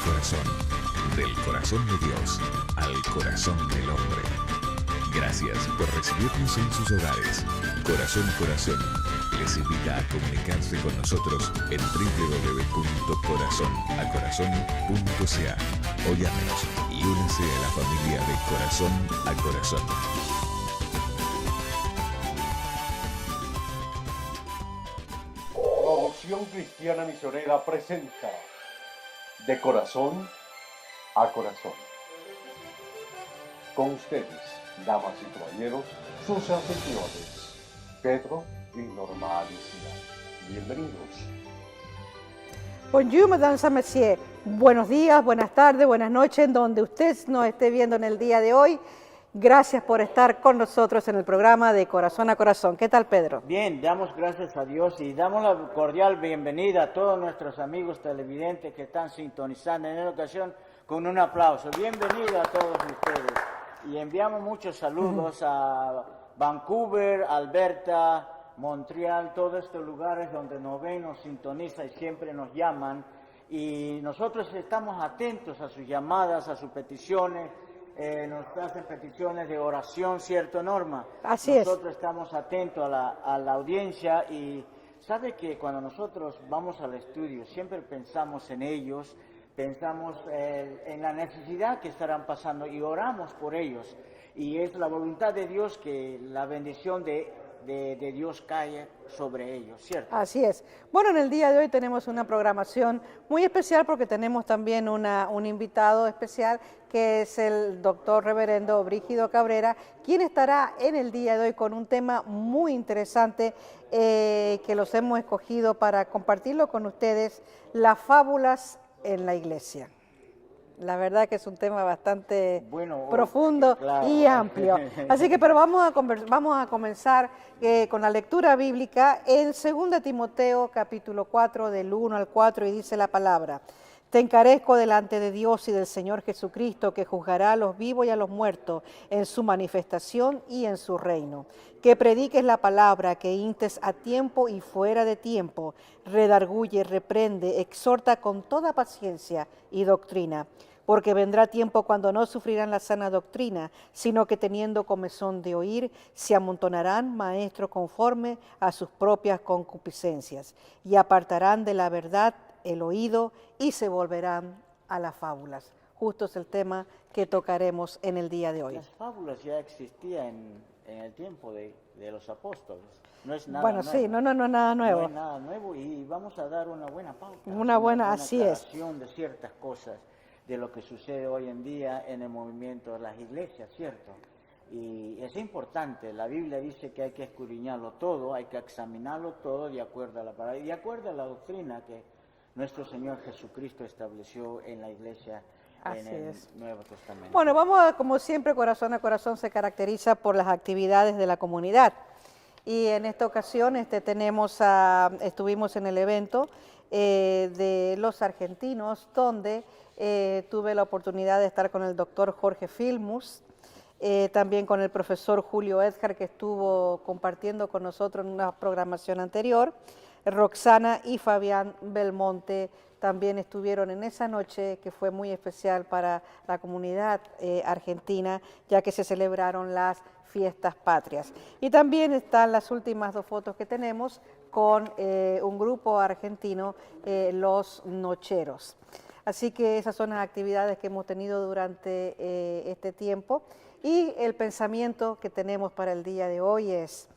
corazón, del corazón de Dios al corazón del hombre. Gracias por recibirnos en sus hogares. Corazón a Corazón les invita a comunicarse con nosotros en www.corazonacorazon.ca o llámenos y únase a la familia de Corazón a Corazón. Promoción Cristiana Misionera presenta De Corazón a Corazón. Con ustedes, damas y caballeros, sus anfitriones, Pedro y Norma Alicia. Bienvenidos. Bonjour, madame Saint-Messier. Buenos días, buenas tardes, buenas noches, en donde usted nos esté viendo en el día de hoy. Gracias por estar con nosotros en el programa de Corazón a Corazón. ¿Qué tal, Pedro? Bien, damos gracias a Dios y damos la cordial bienvenida a todos nuestros amigos televidentes que están sintonizando en esta ocasión con un aplauso. Bienvenido a todos ustedes. Y enviamos muchos saludos a Vancouver, Alberta, Montreal, todos estos lugares donde nos ven, nos sintonizan y siempre nos llaman. Y nosotros estamos atentos a sus llamadas, a sus peticiones. Nos hacen peticiones de oración, ¿cierto, Norma? Así es. Nosotros estamos atentos a la audiencia y sabe que cuando nosotros vamos al estudio siempre pensamos en ellos, pensamos en la necesidad que estarán pasando y oramos por ellos. Y es la voluntad de Dios que la bendición de Dios cae sobre ellos, ¿cierto? Así es. Bueno, en el día de hoy tenemos una programación muy especial porque tenemos también un invitado especial que es el doctor reverendo Brígido Cabrera, quien estará en el día de hoy con un tema muy interesante que los hemos escogido para compartirlo con ustedes, las fábulas en la iglesia. La verdad que es un tema bastante profundo, claro, y amplio. Así que, pero vamos a comenzar con la lectura bíblica en 2 Timoteo capítulo 4 del 1 al 4 y dice la palabra: Te encarezco delante de Dios y del Señor Jesucristo, que juzgará a los vivos y a los muertos en su manifestación y en su reino. Que prediques la palabra, que instes a tiempo y fuera de tiempo, redarguye, reprende, exhorta con toda paciencia y doctrina. Porque vendrá tiempo cuando no sufrirán la sana doctrina, sino que teniendo comezón de oír, se amontonarán maestros conforme a sus propias concupiscencias, y apartarán de la verdad el oído y se volverán a las fábulas. Justo es el tema que tocaremos en el día de hoy. Las fábulas ya existían en el tiempo de los apóstoles. No es nada bueno, nuevo. Sí, no, nada nuevo. No es nada nuevo y vamos a dar una buena pauta. Una buena, así es. De ciertas cosas de lo que sucede hoy en día en el movimiento de las iglesias, ¿cierto? Y es importante, la Biblia dice que hay que escudriñarlo todo, hay que examinarlo todo de acuerdo a la palabra y de acuerdo a la doctrina que nuestro Señor Jesucristo estableció en la iglesia. Así en el es. Nuevo Testamento. Bueno, como siempre, Corazón a Corazón se caracteriza por las actividades de la comunidad. Y en esta ocasión estuvimos en el evento de los argentinos, donde tuve la oportunidad de estar con el doctor Jorge Filmus, también con el profesor Julio Edgar, que estuvo compartiendo con nosotros en una programación anterior. Roxana y Fabián Belmonte también estuvieron en esa noche que fue muy especial para la comunidad argentina, ya que se celebraron las fiestas patrias. Y también están las últimas dos fotos que tenemos con un grupo argentino, los Nocheros. Así que esas son las actividades que hemos tenido durante este tiempo. Y el pensamiento que tenemos para el día de hoy es: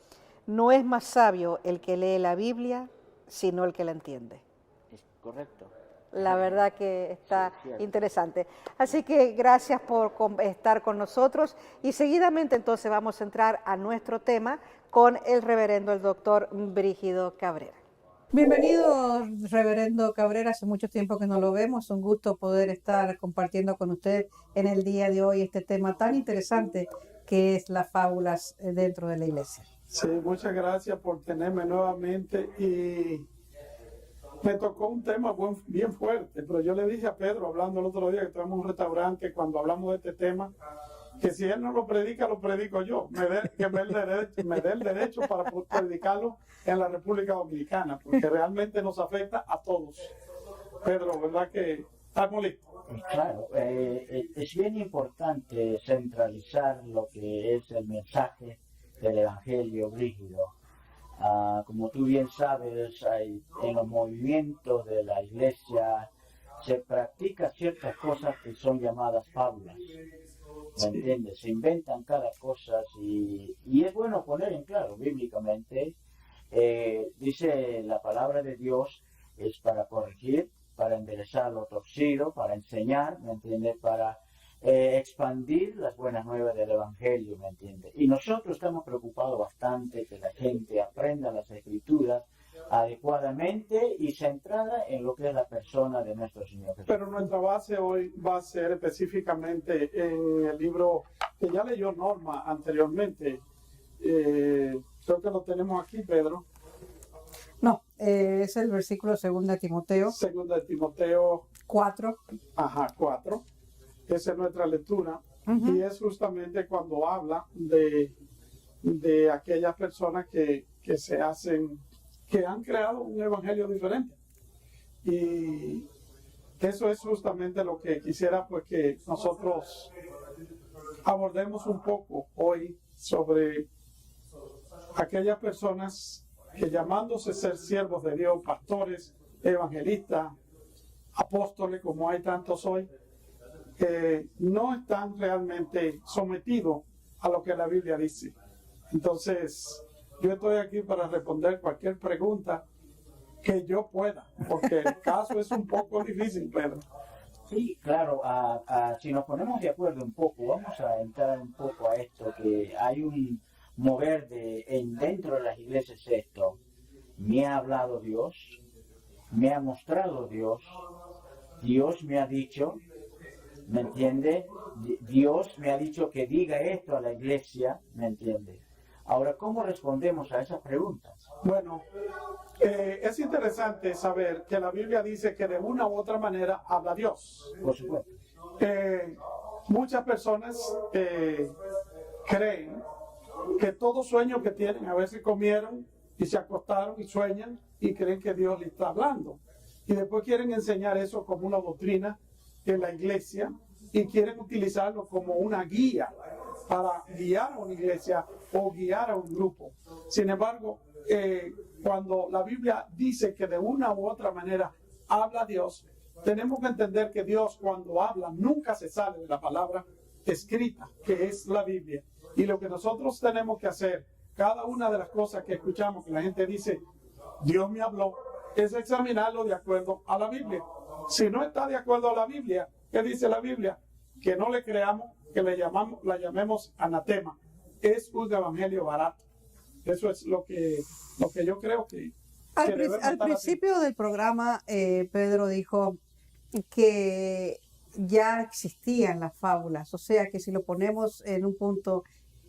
no es más sabio el que lee la Biblia, sino el que la entiende. Es correcto. La verdad que está sí, interesante. Así que gracias por estar con nosotros y seguidamente entonces vamos a entrar a nuestro tema con el reverendo, el doctor Brígido Cabrera. Bienvenido, reverendo Cabrera, hace mucho tiempo que no lo vemos, un gusto poder estar compartiendo con usted en el día de hoy este tema tan interesante que es las fábulas dentro de la iglesia. Sí, muchas gracias por tenerme nuevamente y me tocó un tema bien fuerte, pero yo le dije a Pedro, hablando el otro día que estuvimos en un restaurante, cuando hablamos de este tema, que si él no lo predica, lo predico yo, que me dé el derecho para poder predicarlo en la República Dominicana, porque realmente nos afecta a todos. Pedro, ¿verdad que Estamos listos. Claro, es bien importante centralizar lo que es el mensaje del Evangelio, Brígido. Como tú bien sabes, en los movimientos de la iglesia se practican ciertas cosas que son llamadas fábulas. ¿Me entiendes? Se inventan cada cosa y es bueno poner en claro bíblicamente. Dice la palabra de Dios es para corregir, para enderezar lo torcido, para enseñar, ¿me entiendes? Para expandir las buenas nuevas del Evangelio, ¿me entiendes? Y nosotros estamos preocupados bastante que la gente aprenda las Escrituras adecuadamente y centrada en lo que es la persona de nuestro Señor Jesús. Pero nuestra base hoy va a ser específicamente en el libro que ya leyó Norma anteriormente. Creo que lo tenemos aquí, Pedro. No, es el versículo 2 Timoteo 2 Timoteo 4. 4. Esa es nuestra lectura. Y es justamente cuando habla de aquellas personas que se hacen, que han creado un evangelio diferente. Y eso es justamente lo que quisiera pues que nosotros abordemos un poco hoy sobre aquellas personas que llamándose ser siervos de Dios, pastores, evangelistas, apóstoles, como hay tantos hoy, no están realmente sometidos a lo que la Biblia dice. Entonces, yo estoy aquí para responder cualquier pregunta que yo pueda, porque el caso es un poco difícil, Pedro. Sí, claro, si nos ponemos de acuerdo un poco, vamos a entrar un poco a esto, que hay un mover dentro de las iglesias esto. Me ha hablado Dios, me ha mostrado Dios, Dios me ha dicho, ¿me entiende? Dios me ha dicho que diga esto a la iglesia, ¿me entiende? Ahora, ¿cómo respondemos a esas preguntas? Bueno, es interesante saber que la Biblia dice que de una u otra manera habla Dios. Por supuesto. Muchas personas creen que todo sueño que tienen, a veces comieron y se acostaron y sueñan y creen que Dios les está hablando. Y después quieren enseñar eso como una doctrina en la iglesia y quieren utilizarlo como una guía para guiar a una iglesia o guiar a un grupo. Sin embargo, cuando la Biblia dice que de una u otra manera habla Dios, tenemos que entender que Dios cuando habla nunca se sale de la palabra escrita, que es la Biblia. Y lo que nosotros tenemos que hacer, cada una de las cosas que escuchamos, que la gente dice, Dios me habló, es examinarlo de acuerdo a la Biblia. Si no está de acuerdo a la Biblia, ¿qué dice la Biblia? Que no le creamos, que la llamemos anatema. Es un evangelio barato. Eso es lo que yo creo que Al principio del programa, Pedro dijo que ya existían las fábulas, o sea que si lo ponemos en un punto,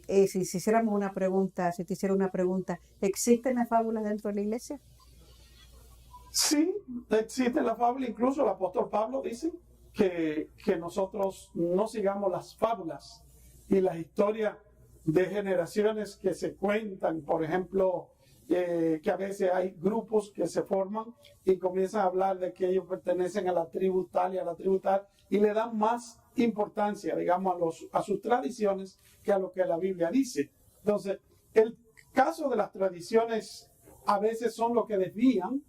si hiciéramos una pregunta, si te hiciera una pregunta, ¿existen las fábulas dentro de la iglesia? Sí, existen las fábulas, incluso el apóstol Pablo dice que nosotros no sigamos las fábulas y las historias de generaciones que se cuentan, por ejemplo, que a veces hay grupos que se forman y comienzan a hablar de que ellos pertenecen a la tribu tal y a la tribu tal y le dan más importancia, digamos, a sus tradiciones que a lo que la Biblia dice. Entonces, el caso de las tradiciones a veces son lo que desvían,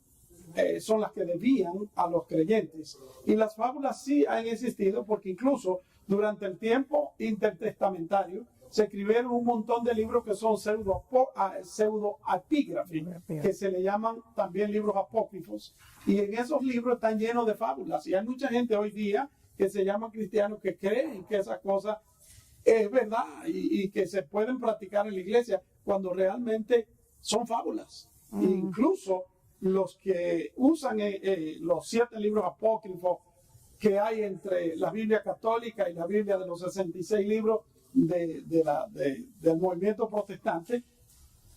son las que desvían a los creyentes. Y las fábulas sí han existido porque incluso durante el tiempo intertestamentario se escribieron un montón de libros que son pseudo-epígrafes, que se le llaman también libros apócrifos. Y en esos libros están llenos de fábulas. Y hay mucha gente hoy día que se llama cristianos que creen que esa cosa es verdad y que se pueden practicar en la iglesia cuando realmente son fábulas. Incluso los que usan los 7 libros apócrifos que hay entre la Biblia católica y la Biblia de los 66 libros del movimiento protestante,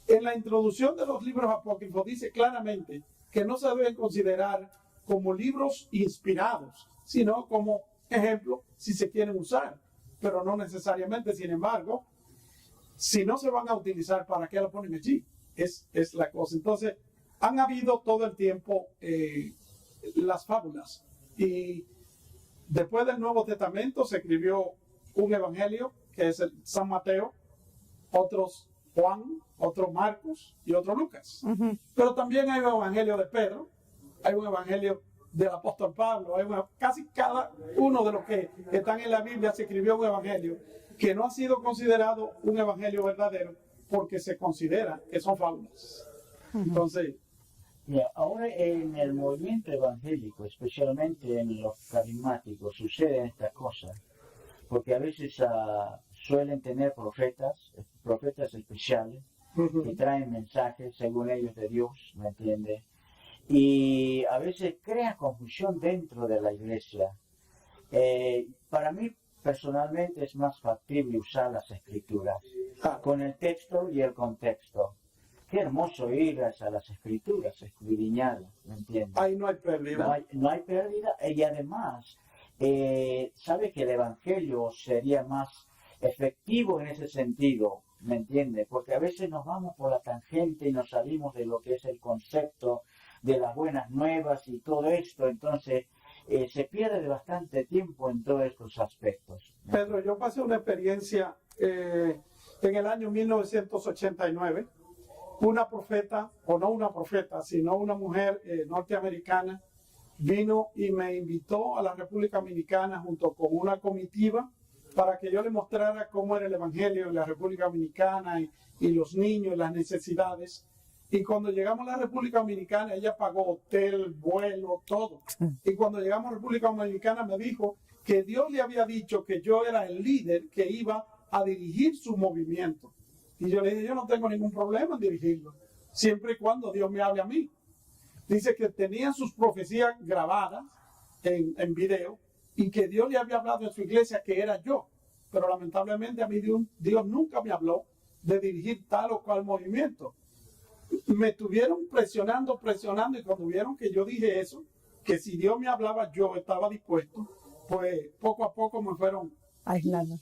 en la introducción de los libros apócrifos dice claramente que no se deben considerar como libros inspirados, sino como ejemplos si se quieren usar, pero no necesariamente. Sin embargo, si no se van a utilizar, ¿para qué lo ponen allí? Es la cosa. Entonces, han habido todo el tiempo las fábulas y Después del Nuevo Testamento se escribió un evangelio, que es el San Mateo, otros Juan, otro Marcos y otro Lucas. Pero también hay un evangelio de Pedro, hay un evangelio del apóstol Pablo, casi cada uno de los que están en la Biblia se escribió un evangelio que no ha sido considerado un evangelio verdadero porque se considera que son fábulas. Entonces, ahora en el movimiento evangélico, especialmente en los carismáticos, suceden estas cosas, porque a veces suelen tener profetas especiales, que traen mensajes, según ellos, de Dios, ¿me entiende? Y a veces crea confusión dentro de la iglesia. Para mí, personalmente, es más factible usar las escrituras, con el texto y el contexto. Qué hermoso ir a las escrituras, escudriñarlas, ¿me entiendes? ahí no hay pérdida. No hay pérdida, y además, sabe que el evangelio sería más efectivo en ese sentido, ¿me entiende? Porque a veces nos vamos por la tangente y nos salimos de lo que es el concepto de las buenas nuevas y todo esto, entonces se pierde bastante tiempo en todos estos aspectos. Pedro, yo pasé una experiencia en el año 1989. Una profeta, o no una profeta, sino una mujer norteamericana, vino y me invitó a la República Dominicana junto con una comitiva para que yo le mostrara cómo era el evangelio en la República Dominicana y los niños, las necesidades. Y cuando llegamos a la República Dominicana, ella pagó hotel, vuelo, todo. Y cuando llegamos a la República Dominicana me dijo que Dios le había dicho que yo era el líder que iba a dirigir su movimiento. Y yo le dije, yo no tengo ningún problema en dirigirlo, siempre y cuando Dios me hable a mí. Dice que tenía sus profecías grabadas en video y que Dios le había hablado en su iglesia que era yo. Pero lamentablemente a mí Dios nunca me habló de dirigir tal o cual movimiento. Me estuvieron presionando y cuando vieron que yo dije eso, que si Dios me hablaba yo estaba dispuesto, pues poco a poco me fueron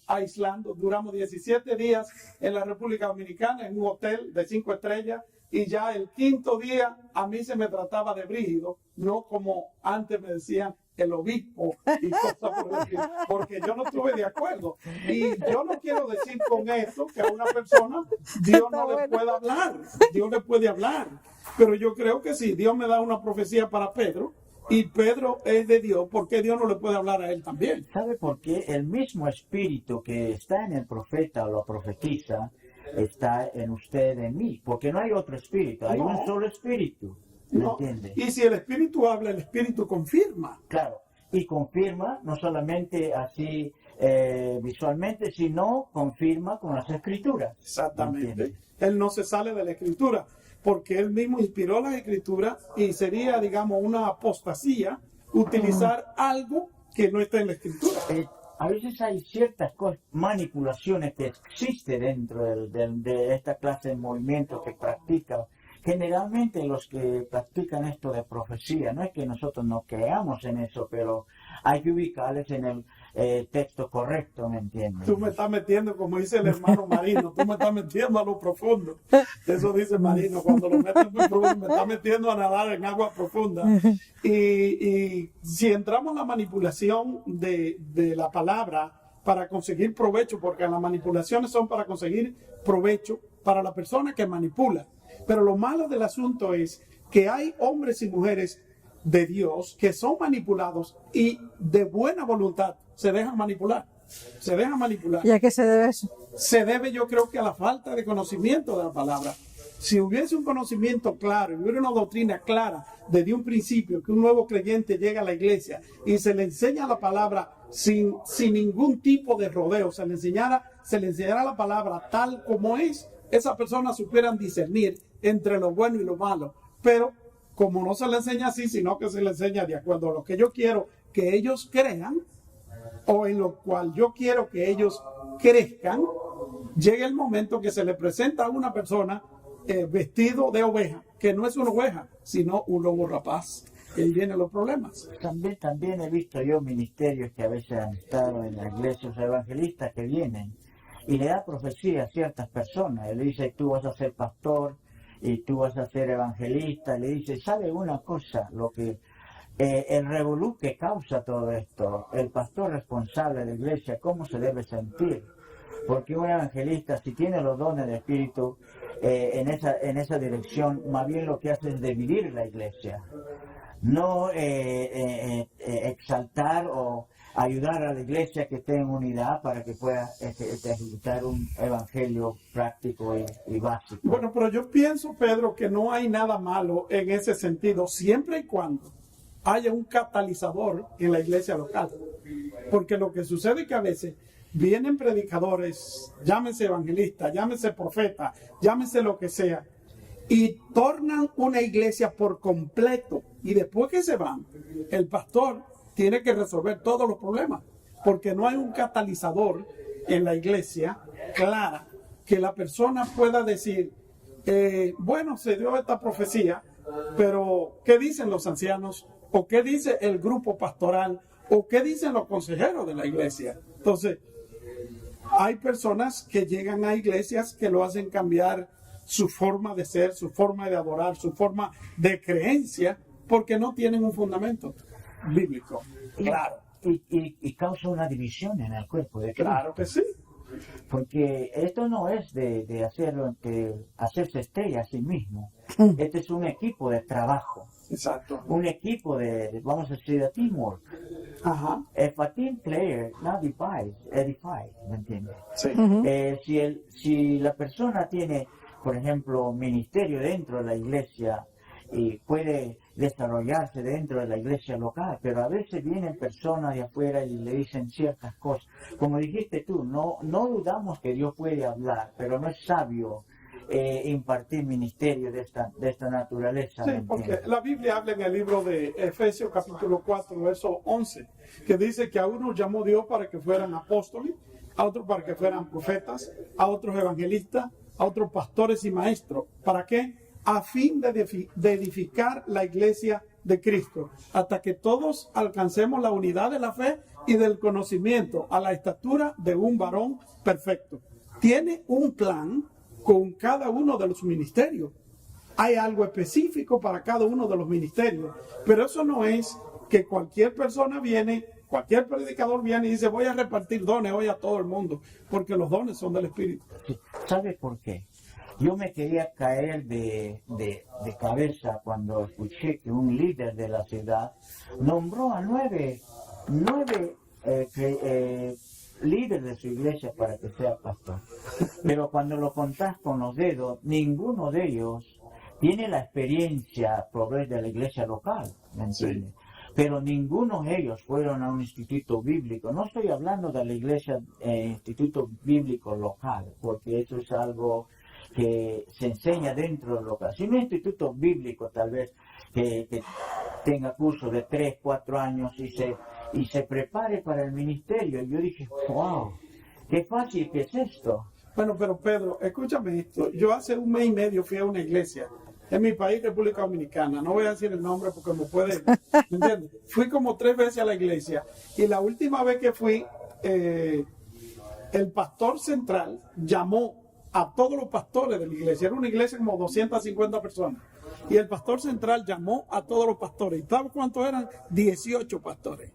aislando. Duramos 17 días en la República Dominicana en un hotel de 5 estrellas y ya el quinto día a mí se me trataba de Brígido, no como antes me decían el obispo y cosas por el estilo, porque yo no estuve de acuerdo. Y yo no quiero decir con esto que a una persona Dios no le pueda hablar, Dios le puede hablar, pero yo creo que si Dios me da una profecía para Pedro, y Pedro es de Dios, ¿por qué Dios no le puede hablar a él también? ¿Sabe por qué? El mismo espíritu que está en el profeta o la profetiza está en usted, en mí, porque no hay otro espíritu, hay un solo espíritu, ¿me entiende? Y si el espíritu habla, el espíritu confirma. Claro, y confirma no solamente así visualmente, sino confirma con las escrituras. Exactamente. Él no se sale de la escritura, porque él mismo inspiró las escrituras y sería, digamos, una apostasía utilizar algo que no está en la escritura. A veces hay ciertas manipulaciones que existen dentro de esta clase de movimientos que practican. Generalmente los que practican esto de profecía, no es que nosotros no creamos en eso, pero hay que ubicarles en el texto correcto, ¿me entiendes? Tú me estás metiendo, como dice el hermano Marino, tú me estás metiendo a lo profundo. Eso dice Marino, cuando lo metes muy profundo, me estás metiendo a nadar en agua profunda. Y si entramos en la manipulación de la palabra para conseguir provecho, porque las manipulaciones son para conseguir provecho para la persona que manipula. Pero lo malo del asunto es que hay hombres y mujeres de Dios que son manipulados y de buena voluntad se dejan manipular. Se dejan manipular. ¿Y a qué se debe eso? Se debe, yo creo, que a la falta de conocimiento de la palabra. Si hubiese un conocimiento claro, hubiera una doctrina clara desde un principio, que un nuevo creyente llega a la iglesia y se le enseña la palabra sin ningún tipo de rodeo, se le enseñara la palabra tal como es, esas personas supieran discernir entre lo bueno y lo malo. Pero como no se le enseña así, sino que se le enseña de acuerdo a lo que yo quiero que ellos crean, o en lo cual yo quiero que ellos crezcan, llega el momento que se le presenta a una persona vestido de oveja, que no es una oveja, sino un lobo rapaz. Y ahí vienen los problemas. También he visto yo ministerios que a veces han estado en la iglesia, o sea, evangelistas que vienen y le da profecía a ciertas personas. Y le dice, tú vas a ser pastor y tú vas a ser evangelista. Y le dice, ¿sabe una cosa? Lo que el revolú que causa todo esto, el pastor responsable de la iglesia, cómo se debe sentir. Porque un evangelista, si tiene los dones de espíritu en esa dirección, más bien lo que hace es dividir la iglesia. No exaltar o ayudar a la iglesia que esté en unidad para que pueda ejecutar un evangelio práctico y básico. Bueno, pero yo pienso, Pedro, que no hay nada malo en ese sentido, siempre y cuando haya un catalizador en la iglesia local. Porque lo que sucede es que a veces vienen predicadores, llámese evangelistas, llámese profeta, llámese lo que sea, y tornan una iglesia por completo. Y después que se van, el pastor tiene que resolver todos los problemas, porque no hay un catalizador en la iglesia clara que la persona pueda decir, bueno, se dio esta profecía, pero ¿qué dicen los ancianos? ¿O qué dice el grupo pastoral? ¿O qué dicen los consejeros de la iglesia? Entonces, hay personas que llegan a iglesias que lo hacen cambiar su forma de ser, su forma de adorar, su forma de creencia, porque no tienen un fundamento bíblico. Claro. Y causa una división en el cuerpo de Cristo. Claro que sí. Porque esto no es de hacerse estrella a sí mismo. Este es un equipo de trabajo. Exacto. Un equipo vamos a decir, de teamwork. Ajá. If a team player not edifies, ¿me entiendes? Sí. Si la persona tiene, por ejemplo, ministerio dentro de la iglesia y puede desarrollarse dentro de la iglesia local, pero a veces vienen personas de afuera y le dicen ciertas cosas. Como dijiste tú, no dudamos que Dios puede hablar, pero no es sabio impartir ministerio de esta naturaleza. Sí, porque la Biblia habla en el libro de Efesios capítulo 4, verso 11, que dice que a unos llamó Dios para que fueran apóstoles, a otros para que fueran profetas, a otros evangelistas, a otros pastores y maestros. ¿Para qué? A fin de edificar la iglesia de Cristo, hasta que todos alcancemos la unidad de la fe y del conocimiento, a la estatura de un varón perfecto. Tiene un plan con cada uno de los ministerios. Hay algo específico para cada uno de los ministerios, pero eso no es que cualquier persona viene, cualquier predicador viene y dice voy a repartir dones hoy a todo el mundo, porque los dones son del Espíritu. ¿Sabe por qué? Yo me quería caer de cabeza cuando escuché que un líder de la ciudad nombró a nueve líderes de su iglesia para que sea pastor. Pero cuando lo contás con los dedos, ninguno de ellos tiene la experiencia proveer de la iglesia local, ¿me entiendes? Sí. Pero ninguno de ellos fueron a un instituto bíblico. No estoy hablando de la iglesia, instituto bíblico local, porque eso es algo que se enseña dentro del local. Si un instituto bíblico tal vez que tenga curso de 3, 4 años y se prepare para el ministerio. Yo dije, wow, qué fácil que es esto. Bueno, pero Pedro, escúchame esto. Yo hace 1 mes y medio fui a una iglesia en mi país, República Dominicana. No voy a decir el nombre porque me puede, ¿me entiendes? Fui como 3 veces a la iglesia y la última vez que fui, el pastor central llamó a todos los pastores de la iglesia. Era una iglesia como 250 personas. Y el pastor central llamó a todos los pastores. ¿Y sabes cuántos eran? 18 pastores.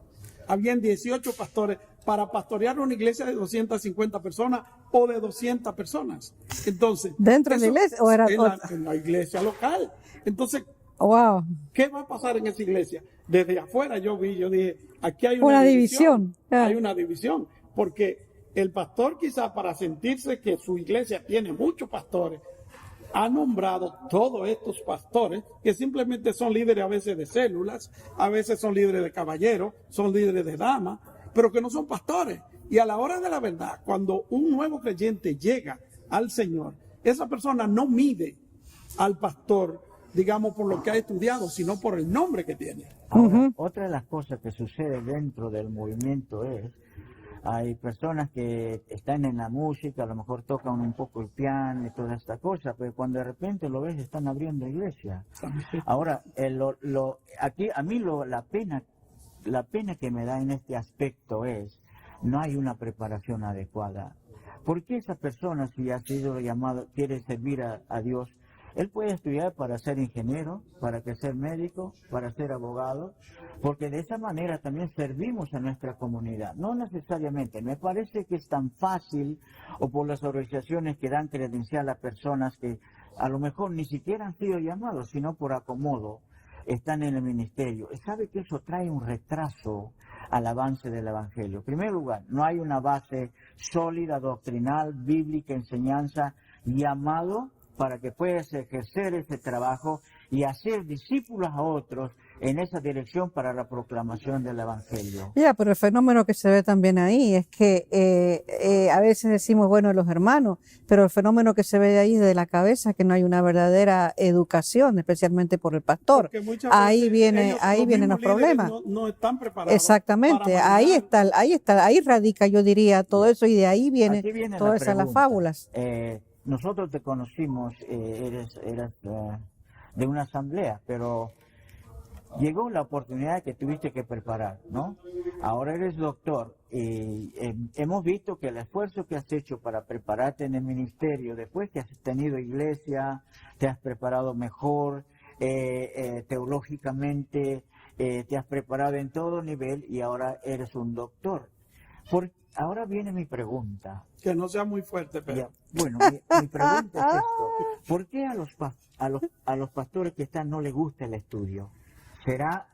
Habían 18 pastores para pastorear una iglesia de 250 personas o de 200 personas. Entonces, ¿dentro de la iglesia o era en la iglesia local? Entonces, wow, ¿qué va a pasar en esa iglesia? Desde afuera yo dije, aquí hay una división. Hay una división, porque el pastor quizá para sentirse que su iglesia tiene muchos pastores, ha nombrado todos estos pastores que simplemente son líderes a veces de células, a veces son líderes de caballeros, son líderes de damas, pero que no son pastores. Y a la hora de la verdad, cuando un nuevo creyente llega al Señor, esa persona no mide al pastor, digamos, por lo que ha estudiado, sino por el nombre que tiene. Ahora, otra de las cosas que sucede dentro del movimiento es, hay personas que están en la música, a lo mejor tocan un poco el piano y toda esta cosa, pero cuando de repente lo ves están abriendo iglesia. Ahora, aquí a mí la pena que me da en este aspecto es, no hay una preparación adecuada. ¿Por qué esa persona, si ha sido llamado, quiere servir a Dios, Él puede estudiar para ser ingeniero, para que ser médico, para ser abogado, porque de esa manera también servimos a nuestra comunidad. No necesariamente, me parece que es tan fácil, o por las organizaciones que dan credencial a personas que a lo mejor ni siquiera han sido llamados, sino por acomodo, están en el ministerio. ¿Sabe que eso trae un retraso al avance del Evangelio? En primer lugar, no hay una base sólida, doctrinal, bíblica, enseñanza, llamado para que puedas ejercer ese trabajo y hacer discípulos a otros en esa dirección para la proclamación del Evangelio. Ya, pero el fenómeno que se ve también ahí es que a veces decimos, bueno, los hermanos, pero el fenómeno que se ve ahí de la cabeza es que no hay una verdadera educación, especialmente por el pastor. Porque muchas Ahí veces vienen los mismos líderes problemas. no están preparados. Exactamente, para ahí radica, yo diría, todo eso, y de ahí viene Aquí viene todas la esas las pregunta. fábulas. Nosotros te conocimos, eras de una asamblea, pero llegó la oportunidad que tuviste que preparar, ¿no? Ahora eres doctor y hemos visto que el esfuerzo que has hecho para prepararte en el ministerio, después que has tenido iglesia, te has preparado mejor teológicamente, te has preparado en todo nivel y ahora eres un doctor. Ahora viene mi pregunta. Que no sea muy fuerte, pero... Ya, bueno, mi pregunta es esto. ¿Por qué a los pastores que están no les gusta el estudio? ¿Será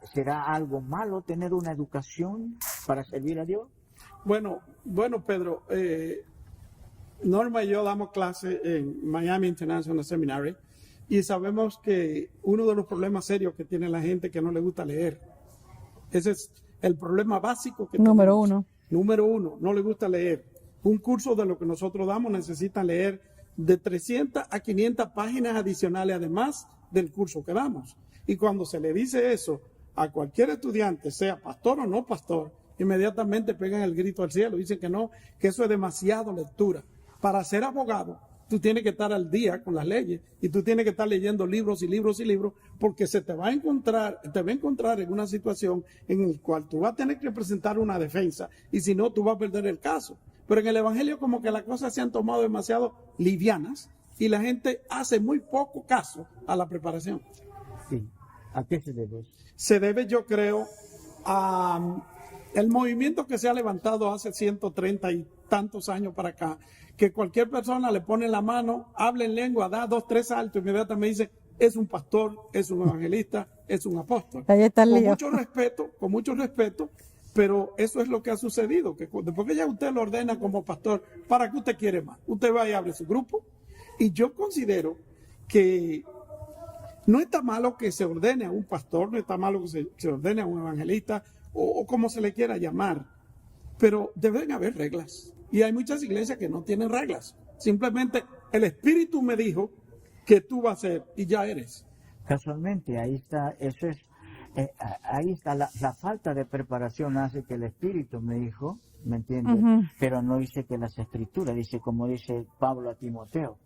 algo malo tener una educación para servir a Dios? Bueno, Pedro, Norma y yo damos clase en Miami International Seminary y sabemos que uno de los problemas serios que tiene la gente es que no le gusta leer. Ese es el problema básico que Número tenemos. uno. Número uno, no le gusta leer. Un curso de lo que nosotros damos necesita leer de 300 a 500 páginas adicionales además del curso que damos. Y cuando se le dice eso a cualquier estudiante, sea pastor o no pastor, inmediatamente pegan el grito al cielo. Dicen que no, que eso es demasiado lectura. Para ser abogado, tú tienes que estar al día con las leyes y tú tienes que estar leyendo libros y libros y libros, porque te va a encontrar en una situación en la cual tú vas a tener que presentar una defensa y si no, tú vas a perder el caso. Pero en el Evangelio como que las cosas se han tomado demasiado livianas y la gente hace muy poco caso a la preparación. Sí. ¿A qué se debe? Se debe, yo creo, a el movimiento que se ha levantado hace 130 y tantos años para acá, que cualquier persona le pone la mano, habla en lengua, da 2, 3 saltos, inmediatamente dice, es un pastor, es un evangelista, es un apóstol. Ahí está el lío. Con mucho respeto, pero eso es lo que ha sucedido, que después que ya usted lo ordena como pastor, ¿para qué usted quiere más? Usted va y abre su grupo, y yo considero que no está malo que se ordene a un pastor, no está malo que se ordene a un evangelista, o como se le quiera llamar, pero deben haber reglas. Y hay muchas iglesias que no tienen reglas. Simplemente el Espíritu me dijo que tú vas a ser y ya eres. Casualmente, ahí está, la falta de preparación hace que el Espíritu me dijo, ¿me entiendes? Ujú. Pero no dice que las Escrituras, dice como dice Pablo a Timoteo,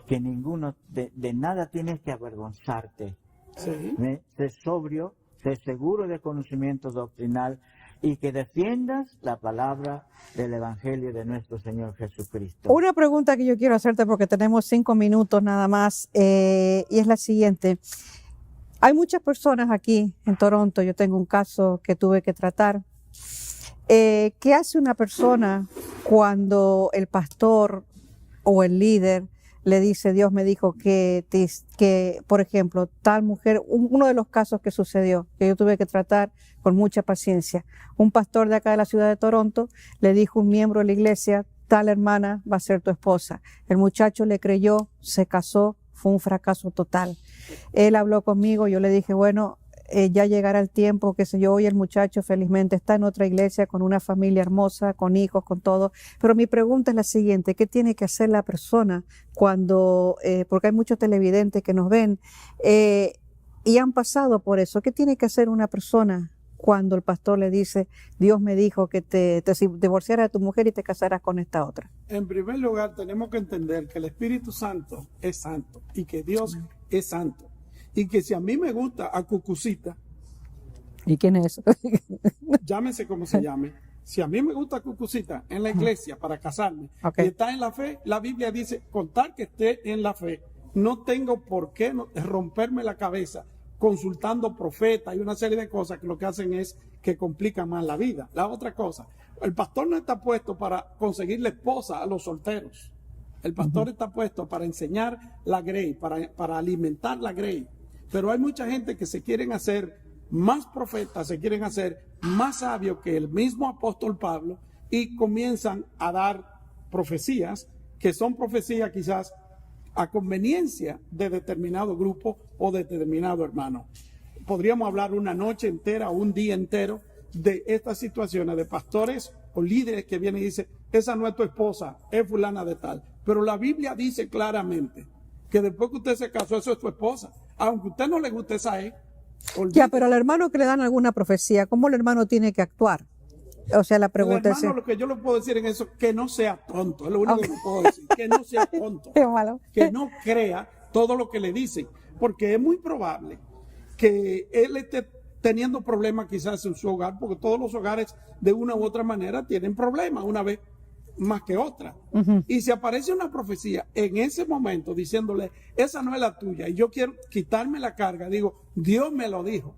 que ninguno, de nada tienes que avergonzarte. Sí. Sé sobrio, sé seguro de conocimiento doctrinal y que defiendas la palabra del Evangelio de nuestro Señor Jesucristo. Una pregunta que yo quiero hacerte porque tenemos 5 minutos nada más y es la siguiente. Hay muchas personas aquí en Toronto, yo tengo un caso que tuve que tratar. ¿Qué hace una persona cuando el pastor o el líder le dice, Dios me dijo que, por ejemplo, tal mujer, uno de los casos que sucedió, que yo tuve que tratar con mucha paciencia, un pastor de acá de la ciudad de Toronto le dijo a un miembro de la iglesia, tal hermana va a ser tu esposa. El muchacho le creyó, se casó, fue un fracaso total. Él habló conmigo, yo le dije, bueno, ya llegará el tiempo, qué sé yo, hoy el muchacho felizmente está en otra iglesia con una familia hermosa, con hijos, con todo. Pero mi pregunta es la siguiente, ¿qué tiene que hacer la persona cuando, porque hay muchos televidentes que nos ven y han pasado por eso, ¿qué tiene que hacer una persona cuando el pastor le dice, Dios me dijo que te divorciaras de tu mujer y te casarás con esta otra? En primer lugar, tenemos que entender que el Espíritu Santo es santo y que Dios es santo. Y que si a mí me gusta a Cucucita, ¿Y quién es eso? llámese como se llame, si a mí me gusta a Cucucita en la iglesia para casarme Ok. y está en la fe, la Biblia dice, contar que esté en la fe, no tengo por qué romperme la cabeza consultando profetas y una serie de cosas que lo que hacen es que complican más la vida. La otra cosa, el pastor no está puesto para conseguirle esposa a los solteros. El pastor está puesto para enseñar la grey, para alimentar la grey. Pero hay mucha gente que se quieren hacer más profetas, se quieren hacer más sabios que el mismo apóstol Pablo y comienzan a dar profecías que son profecías quizás a conveniencia de determinado grupo o de determinado hermano. Podríamos hablar una noche entera o un día entero de estas situaciones de pastores o líderes que vienen y dicen, esa no es tu esposa, es fulana de tal. Pero la Biblia dice claramente que después que usted se casó, eso es tu esposa. Aunque a usted no le guste esa Ya, pero al hermano que le dan alguna profecía, ¿cómo el hermano tiene que actuar? O sea, la pregunta es... Lo que yo le puedo decir en eso, que no sea tonto, es lo único que puedo decir, que no sea tonto, Qué malo. que no crea todo lo que le dicen, porque es muy probable que él esté teniendo problemas quizás en su hogar, porque todos los hogares de una u otra manera tienen problemas, una vez más que otra. Y si aparece una profecía en ese momento diciéndole, esa no es la tuya, y yo quiero quitarme la carga, digo, Dios me lo dijo.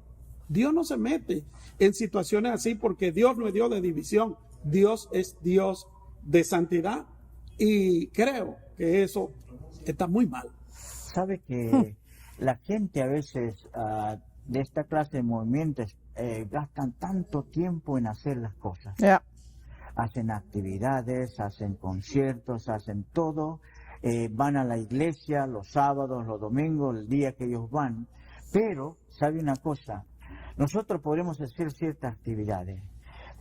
Dios no se mete en situaciones así porque Dios no es Dios de división, Dios es Dios de santidad. Y creo que eso está muy mal. Sabe que la gente a veces de esta clase de movimientos gastan tanto tiempo en hacer las cosas. Yeah. Hacen actividades, hacen conciertos, hacen todo, van a la iglesia los sábados, los domingos, el día que ellos van. Pero, ¿sabe una cosa? Nosotros podemos hacer ciertas actividades,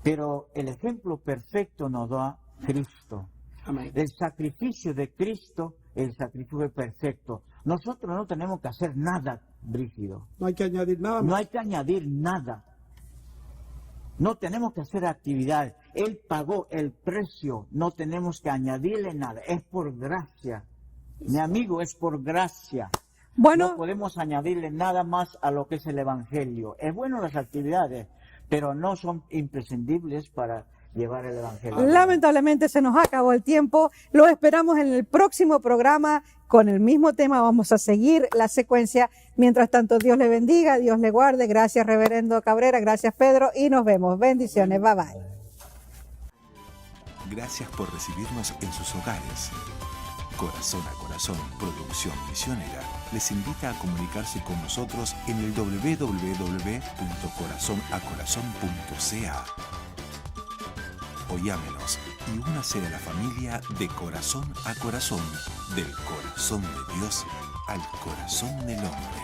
pero el ejemplo perfecto nos da Cristo. Amén. El sacrificio de Cristo, el sacrificio perfecto. Nosotros no tenemos que hacer nada, Brígido. No hay que añadir nada más. No hay que añadir nada. No tenemos que hacer actividades. Él pagó el precio, no tenemos que añadirle nada. Es por gracia. Mi amigo, es por gracia. Bueno, No podemos añadirle nada más a lo que es el Evangelio. Es bueno las actividades, pero no son imprescindibles para llevar el Evangelio. lamentablemente se nos acabó el tiempo. Lo esperamos en el próximo programa con el mismo tema. Vamos a seguir la secuencia. Mientras tanto, Dios le bendiga, Dios le guarde. Gracias, Reverendo Cabrera. Gracias, Pedro. Y nos vemos. Bendiciones. Bye bye. Gracias por recibirnos en sus hogares. Corazón a Corazón, producción misionera, les invita a comunicarse con nosotros en el www.corazonacorazon.ca o llámenos y únase a la familia de Corazón a Corazón, del corazón de Dios al corazón del hombre.